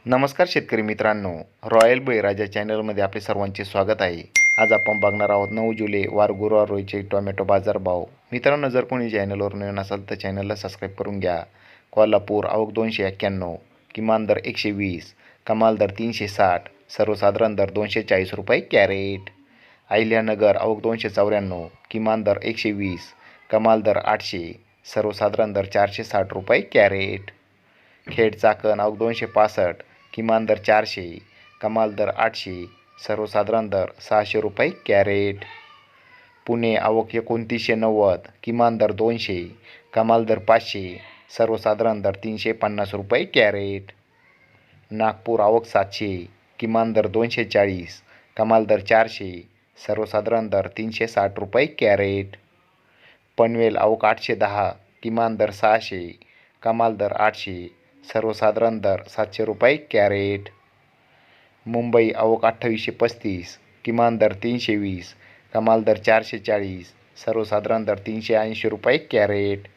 नमस्कार शेतकरी मित्रांनो, रॉयल बळीराजा चॅनलमध्ये आपले सर्वांचे स्वागत आहे. आज आपण बघणार आहोत 9 जुलै वार गुरुवार रोजीचे टोमॅटो बाजारभाव. मित्रांनो, जर कोणी चॅनलवर नवीन असाल तर चॅनलला सबस्क्राईब करून घ्या. कोल्हापूर आवक 291, किमान दर 120, कमाल दर 360, सर्वसाधारण दर 240 रुपये कॅरेट. अहिल्यानगर आवक 294, किमान दर 120, कमाल दर 800, सर्वसाधारण दर 460 रुपये कॅरेट. खेड चाकण आवक 265, किमान दर 400, कमाल दर 800, सर्वसाधारण दर 600 रुपये कॅरेट. पुणे आवक 2990, किमान दर 200, कमाल दर 500, सर्वसाधारण दर 350 रुपये कॅरेट. नागपूर आवक 700, किमान दर 240, कमाल दर 400, सर्वसाधारण दर 360 रुपये कॅरेट. पनवेल आवक 810, किमान दर 600, कमाल दर 800, सर्वसाधारण दर 700 रुपये कॅरेट. मुंबई आवक 2835, किमान दर 320, कमाल दर 440, सर्वसाधारण दर 380 रुपये कॅरेट.